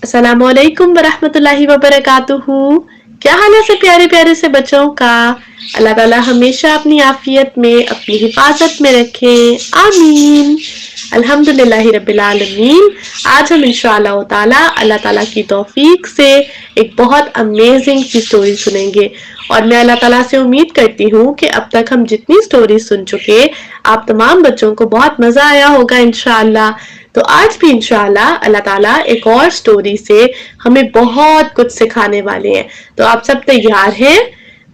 अस्सलामुअलैकुम वरहमतुल्लाहि वबरकातुहू। क्या हाल है सब प्यारे प्यारे से बच्चों का। अल्लाह ताला हमेशा अपनी आफियत में अपनी हिफाजत में रखे, आमीन। अल्हम्दुलिल्लाहि रब्बिल आलमीन। आज हम इंशाअल्लाह ताला अल्लाह ताला की तौफीक से एक बहुत अमेजिंग सी स्टोरी सुनेंगे और मैं अल्लाह ताला से उम्मीद करती हूँ कि अब तक हम जितनी स्टोरी सुन चुके आप तमाम बच्चों को बहुत मजा आया होगा इंशाअल्लाह। तो आज भी इंशाअल्लाह अल्लाह ताला एक और स्टोरी से हमें बहुत कुछ सिखाने वाले हैं। तो आप सब तैयार हैं?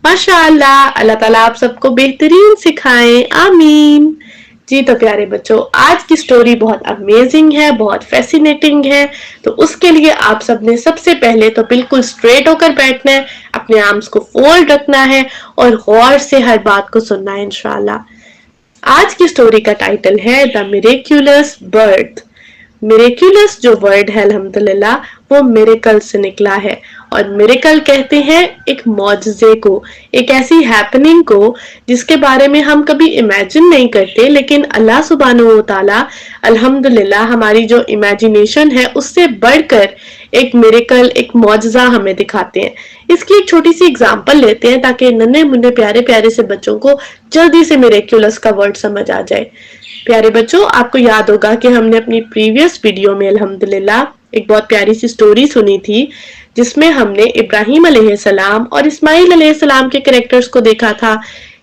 माशाअल्लाह, अल्लाह ताला आप सबको बेहतरीन सिखाएं, आमीन। जी तो प्यारे बच्चों, आज की स्टोरी बहुत अमेजिंग है, बहुत फैसिनेटिंग है। तो उसके लिए आप सबने सबसे पहले तो बिल्कुल स्ट्रेट होकर बैठना है, अपने आर्म्स को फोल्ड रखना है और गौर से हर बात को सुनना है इंशाअल्लाह। आज की स्टोरी का टाइटल है द मिरेक्युलस बर्थ। मिरेक्युलस जो वर्ड है अल्हम्दुलिल्लाह वो मिरेकल से निकला है और मिरेकल कहते हैं एक मौजज़े को, एक ऐसी हैपनिंग को जिसके बारे में हम कभी इमेजिन नहीं करते, लेकिन अल्लाह सुब्हानहू व तआला अल्हम्दुलिल्लाह हमारी जो इमेजिनेशन है उससे बढ़कर एक मिरेकल, एक मौजज़ा हमें दिखाते हैं। इसकी एक छोटी सी एग्जांपल लेते हैं ताकि नन्हे मुन्ने प्यारे प्यारे से बच्चों को जल्दी से मिरेक्युलस का वर्ड समझ आ जाए। प्यारे बच्चों, आपको याद होगा कि हमने अपनी प्रीवियस वीडियो में अल्हम्दुलिल्लाह एक बहुत प्यारी सी स्टोरी सुनी थी जिसमें हमने इब्राहिम अलैहिस्सलाम और इस्माइल अलैहिस्सलाम के कैरेक्टर्स को देखा था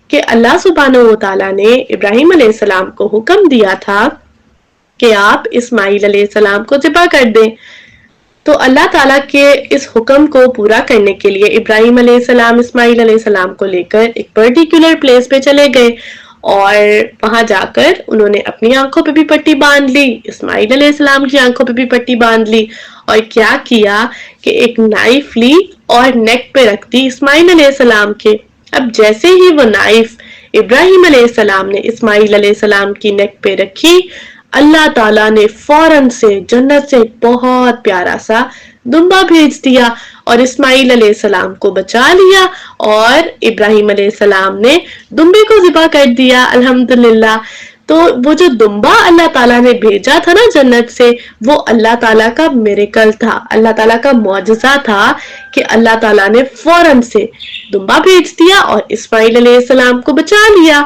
कि अल्लाह सुब्हानहू व तआला ने इब्राहिम अलैहिस्सलाम को हुक्म दिया था कि आप इस्माइल अलैहिस्सलाम को ज़िबा कर दें। तो अल्लाह ताला के इस हुक्म को पूरा करने के लिए इब्राहिम अलैहिस्सलाम इस्माइल अलैहिस्सलाम को लेकर एक पर्टिकुलर प्लेस पे चले गए और वहां जाकर उन्होंने अपनी आंखों पे भी पट्टी बांध ली, इस्माइल अलैहिस्सलाम की आंखों पे भी पट्टी बांध ली और क्या किया कि एक नाइफ ली और नेक पे रख दी इस्माइल अलैहिस्सलाम के। अब जैसे ही वो नाइफ इब्राहिम अलैहिस्सलाम ने इस्माइल अलैहिस्सलाम की नेक पे रखी, अल्लाह ताला ने फौरन से जन्नत से बहुत प्यारा सा दुम्बा भेज दिया और इस्माइल अलैहिस्सलाम को बचा लिया और इब्राहिम अलैहिस्सलाम ने दुम्बे को ज़िबा कर दिया अल्हम्दुलिल्लाह। तो वो जो दुम्बा अल्लाह ताला ने भेजा था ना जन्नत से, वो अल्लाह ताला का मिरेकल था, अल्लाह ताला का मौजज़ा था कि अल्लाह ताला ने फौरन से दुम्बा भेज दिया और इस्माइल अलैहिस्सलाम को बचा लिया।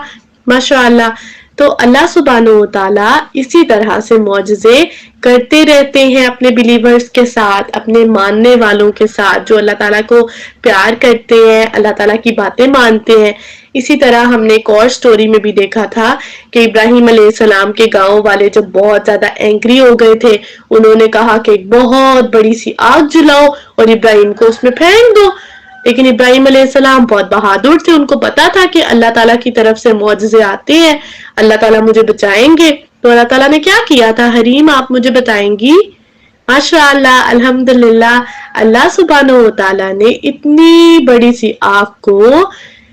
माशाअल्लाह। तो अल्लाह सुब्हानहू व तआला इसी तरह से मौजज़े करते रहते हैं अपने बिलीवर्स के साथ, अपने मानने वालों के साथ जो अल्लाह ताला को प्यार करते हैं, अल्लाह ताला की बातें मानते हैं। इसी तरह हमने एक और स्टोरी में भी देखा था कि इब्राहिम अलैहिस्सलाम के गांव वाले जब बहुत ज्यादा एंग्री हो गए थे, उन्होंने कहा कि एक बहुत बड़ी सी आग जलाओ और इब्राहिम को उसमें फेंक दो। लेकिन इब्राहिम अलैहिस्सलाम बहुत बहादुर थे, उनको पता था कि अल्लाह ताला की तरफ से मौजज़े आते हैं, अल्लाह ताला मुझे बचाएंगे। तो अल्लाह ताला ने क्या किया था, हरीम आप मुझे बताएंगी? माशाअल्लाह, अल्हम्दुलिल्लाह, अल्लाह सुब्हानहू व तआला ने इतनी बड़ी सी आग को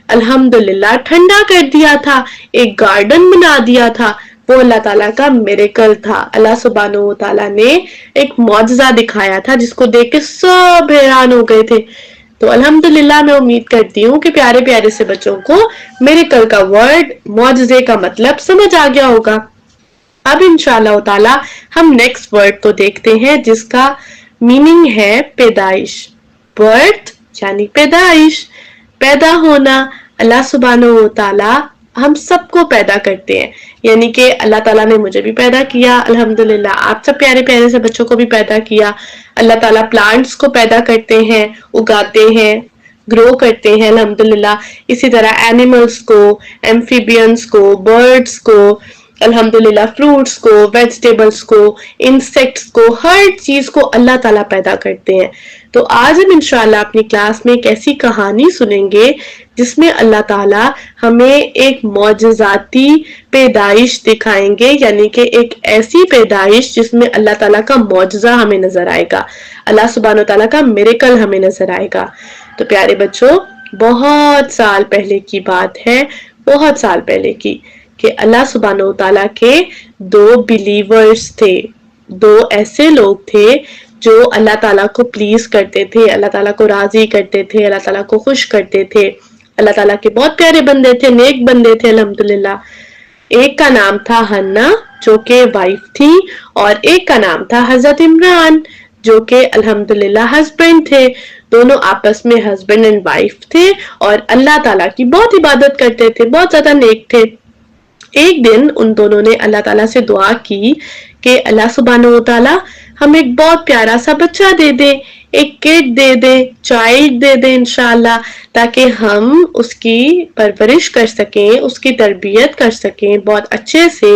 अल्हम्दुलिल्लाह ठंडा कर दिया था, एक गार्डन बना दिया था। वो अल्लाह ताला का मिरेकल था। अल्लाह सुब्हानहू व तआला ने एक मौजज़ा दिखाया था जिसको देख के सब हैरान हो गए थे। तो अल्हम्दुलिल्लाह मैं उम्मीद करती हूँ कि प्यारे प्यारे से बच्चों को मिरेकल का वर्ड, मौजज़े का मतलब समझ आ गया होगा। अब इंशाअल्लाह ताला हम नेक्स्ट वर्ड को देखते हैं जिसका मीनिंग है पैदाइश। बर्थ यानी पैदाइश, पैदा होना। अल्लाह सुब्हानहू व तआला हम सबको पैदा करते हैं, यानी कि अल्लाह ताला ने मुझे भी पैदा किया अल्हम्दुलिल्लाह, आप सब प्यारे प्यारे से बच्चों को भी पैदा किया। अल्लाह ताला प्लांट्स को पैदा करते हैं, उगाते हैं, ग्रो करते हैं अल्हम्दुलिल्लाह। इसी तरह एनिमल्स को, एम्फीबियंस को, बर्ड्स को अल्हम्दुलिल्लाह, फ्रूट्स को, वेजिटेबल्स को, इंसेक्ट्स को, हर चीज को अल्लाह ताला पैदा करते हैं। तो आज हम इंशाअल्लाह अपनी क्लास में एक ऐसी कहानी सुनेंगे जिसमें अल्लाह ताला हमें एक मौजज़ाती पैदाइश दिखाएंगे, यानी कि एक ऐसी पैदाइश जिसमें अल्लाह ताला का मौजज़ा हमें नजर आएगा, अल्लाह सुब्हानहू तआला का मिरेकल हमें नजर आएगा। तो प्यारे बच्चों, बहुत साल पहले की बात है, बहुत साल पहले की, कि अल्लाह सुब्हानहू तआला के दो बिलीवर्स थे, दो ऐसे लोग थे जो अल्लाह ताला को प्लीज करते थे, अल्लाह ताला को राजी करते थे, अल्लाह ताला को खुश करते थे। अल्लाह ताला के बहुत प्यारे बंदे थे, नेक बंदे थे अल्हम्दुलिल्लाह। एक का नाम था हन्ना जो कि वाइफ थी और एक का नाम था हजरत इमरान جو کہ الحمدللہ ہسبینڈ تھے، دونوں آپس میں ہسبینڈ اینڈ وائف تھے اور اللہ تعالیٰ کی بہت عبادت کرتے تھے، بہت زیادہ نیک تھے۔ ایک دن ان دونوں نے اللہ تعالیٰ سے دعا کی کہ اللہ سبحانہ و تعالیٰ ہم ایک بہت پیارا سا بچہ دے دے، ایک کڈ دے دے، چائلڈ دے دے انشاءاللہ، تاکہ ہم اس کی پرورش کر سکیں، اس کی تربیت کر سکیں بہت اچھے سے،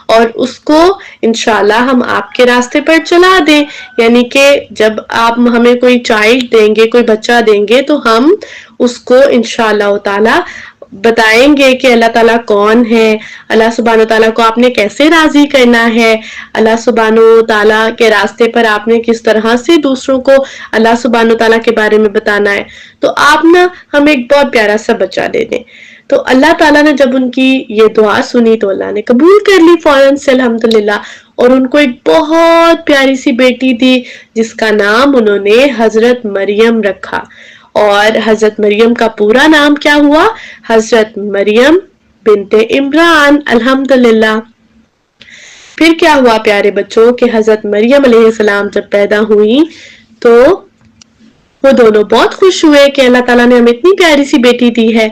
اور اس کو انشاءاللہ ہم آپ کے راستے پر چلا دیں۔ یعنی کہ جب آپ ہمیں کوئی چائلڈ دیں گے، کوئی بچہ دیں گے، تو ہم اس کو انشاءاللہ تعالی بتائیں گے کہ اللہ تعالیٰ کون ہے، اللہ سبحانہ تعالیٰ کو آپ نے کیسے راضی کرنا ہے، اللہ سبحانہ تعالیٰ کے راستے پر آپ نے کس طرح سے دوسروں کو اللہ سبحانہ تعالیٰ کے بارے میں بتانا ہے۔ تو آپ نا ہمیں ایک بہت پیارا سا بچہ دے دیں۔ تو اللہ تعالیٰ نے جب ان کی یہ دعا سنی تو اللہ نے قبول کر لی فوراً سے الحمدللہ، اور ان کو ایک بہت پیاری سی بیٹی تھی جس کا نام انہوں نے حضرت مریم رکھا۔ اور حضرت مریم کا پورا نام کیا ہوا؟ حضرت مریم بنت عمران الحمدللہ۔ پھر کیا ہوا پیارے بچوں کہ حضرت مریم علیہ السلام جب پیدا ہوئی تو وہ دونوں بہت خوش ہوئے کہ اللہ تعالیٰ نے ہمیں اتنی پیاری سی بیٹی دی ہے۔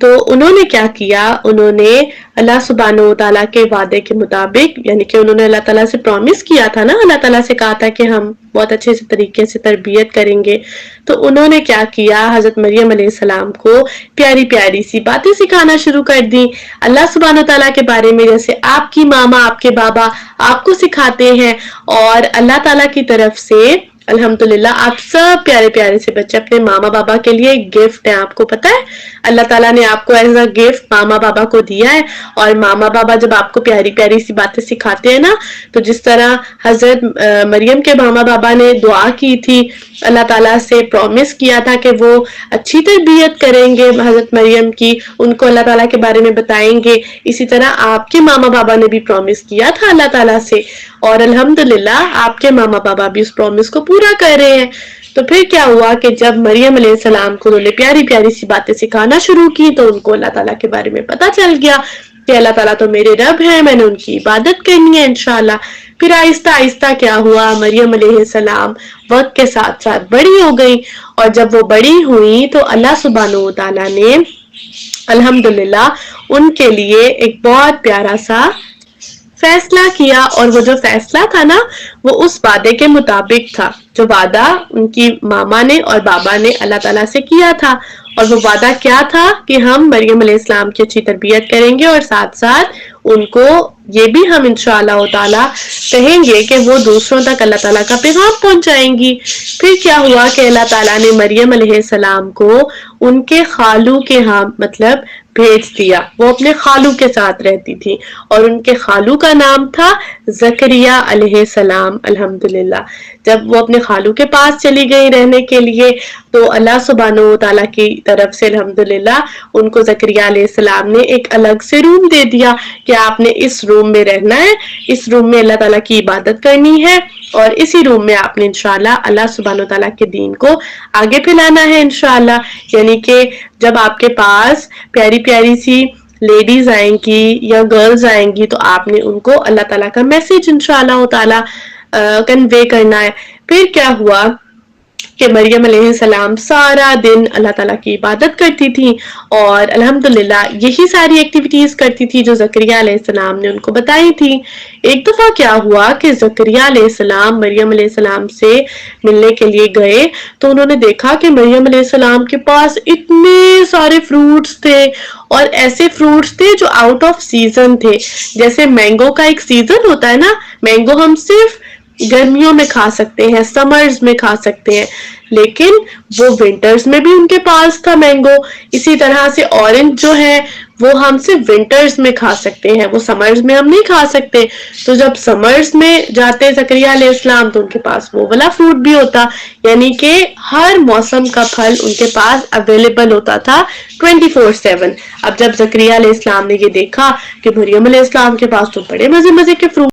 تو انہوں نے کیا کیا، انہوں نے اللہ سبحانہ و تعالیٰ کے وعدے کے مطابق، یعنی کہ انہوں نے اللہ تعالیٰ سے پرومس کیا تھا نا، اللہ تعالیٰ سے کہا تھا کہ ہم بہت اچھے سے طریقے سے تربیت کریں گے، تو انہوں نے کیا کیا، حضرت مریم علیہ السلام کو پیاری پیاری سی باتیں سکھانا شروع کر دی اللہ سبحانہ و تعالیٰ کے بارے میں، جیسے آپ کی ماما، آپ کے بابا آپ کو سکھاتے ہیں، اور اللہ تعالیٰ کی طرف سے الحمدللہ آپ سب پیارے پیارے سے بچے اپنے ماما بابا کے لیے ایک گفٹ ہے۔ آپ کو پتا ہے اللہ تعالیٰ نے آپ کو ایز اے گفٹ ماما بابا کو دیا ہے، اور ماما بابا جب آپ کو پیاری پیاری سی باتیں سکھاتے ہیں نا، تو جس طرح حضرت مریم کے ماما بابا نے دعا کی تھی، اللہ تعالیٰ سے پرومس کیا تھا کہ وہ اچھی تربیت کریں گے حضرت مریم کی، ان کو اللہ تعالیٰ کے بارے میں بتائیں گے، اسی طرح آپ کے ماما بابا نے بھی پرومس کیا تھا اللہ تعالیٰ سے، اور الحمدللہ آپ کے ماما بابا بھی اس پرومس کو پورا کر رہے ہیں۔ تو پھر کیا ہوا کہ جب مریم علیہ السلام کو انہوں نے پیاری پیاری سی باتیں سکھانا شروع کی تو ان کو اللہ تعالیٰ کے بارے میں پتا چل گیا کہ اللہ تعالیٰ تو میرے رب ہے، میں نے ان کی عبادت کرنی ہے انشاءاللہ۔ پھر آہستہ آہستہ کیا ہوا، مریم علیہ السلام وقت کے ساتھ ساتھ بڑی ہو گئی، اور جب وہ بڑی ہوئی تو اللہ سبحانہ و تعالیٰ نے الحمدللہ ان کے لیے ایک بہت پیارا سا فیصلہ کیا، اور وہ جو فیصلہ تھا نا وہ اس وعدے کے مطابق تھا جو وعدہ ان کی ماما نے اور بابا نے اللہ تعالیٰ سے کیا تھا۔ اور وہ وعدہ کیا تھا کہ ہم مریم علیہ السلام کی اچھی تربیت کریں گے، اور ساتھ ساتھ ان کو یہ بھی ہم انشاءاللہ تعالیٰ کہیں گے کہ وہ دوسروں تک اللہ تعالیٰ کا پیغام پہنچائیں گی۔ پھر کیا ہوا کہ اللہ تعالیٰ نے مریم علیہ السلام کو ان کے خالو کے ہاں مطلب بھیج دیا، وہ اپنے خالو کے ساتھ رہتی تھی، اور ان کے خالو کا نام تھا زکریا علیہ السلام الحمدللہ۔ جب وہ اپنے خالو کے پاس چلی گئی رہنے کے لیے تو اللہ سبحانہ و تعالیٰ کی طرف سے الحمدللہ ان کو زکریا علیہ السلام نے ایک الگ سے روم دے دیا کہ آپ نے اس روم میں رہنا ہے، اس روم میں اللہ تعالیٰ کی عبادت کرنی ہے، اور اسی روم میں آپ نے انشاءاللہ اللہ سبحانہ و تعالیٰ کے دین کو آگے پھیلانا ہے انشاءاللہ۔ یعنی کہ جب آپ کے پاس پیاری پیاری سی لیڈیز آئیں گی یا گرلز آئیں گی تو آپ نے ان کو اللہ تعالیٰ کا میسج انشاءاللہ تعالیٰ کنوے کرنا ہے۔ پھر کیا ہوا کہ مریم علیہ السلام سارا دن اللہ تعالیٰ کی عبادت کرتی تھی، اور الحمدللہ یہی ساری ایکٹیویٹیز کرتی تھی جو زکریا علیہ السلام نے ان کو بتائی تھی۔ ایک دفعہ کیا ہوا کہ زکریا علیہ السلام مریم علیہ السلام سے ملنے کے لیے گئے تو انہوں نے دیکھا کہ مریم علیہ السلام کے پاس اتنے سارے فروٹس تھے، اور ایسے فروٹس تھے جو آؤٹ آف سیزن تھے۔ جیسے مینگو کا ایک سیزن ہوتا ہے نا، مینگو ہم صرف گرمیوں میں کھا سکتے ہیں، سمرز میں کھا سکتے ہیں، لیکن وہ ونٹرز میں بھی ان کے پاس تھا مینگو۔ اسی طرح سے اورنج جو ہے وہ ہم صرف ونٹرز میں کھا سکتے ہیں، وہ سمرز میں ہم نہیں کھا سکتے۔ تو جب سمرز میں جاتے زکریا علیہ السلام تو ان کے پاس وہ والا فروٹ بھی ہوتا، یعنی کہ ہر موسم کا پھل ان کے پاس اویلیبل ہوتا تھا 24/7۔ اب جب زکریا علیہ السلام نے یہ دیکھا کہ مریم علیہ السلام کے پاس تو بڑے مزے مزے کے فروٹ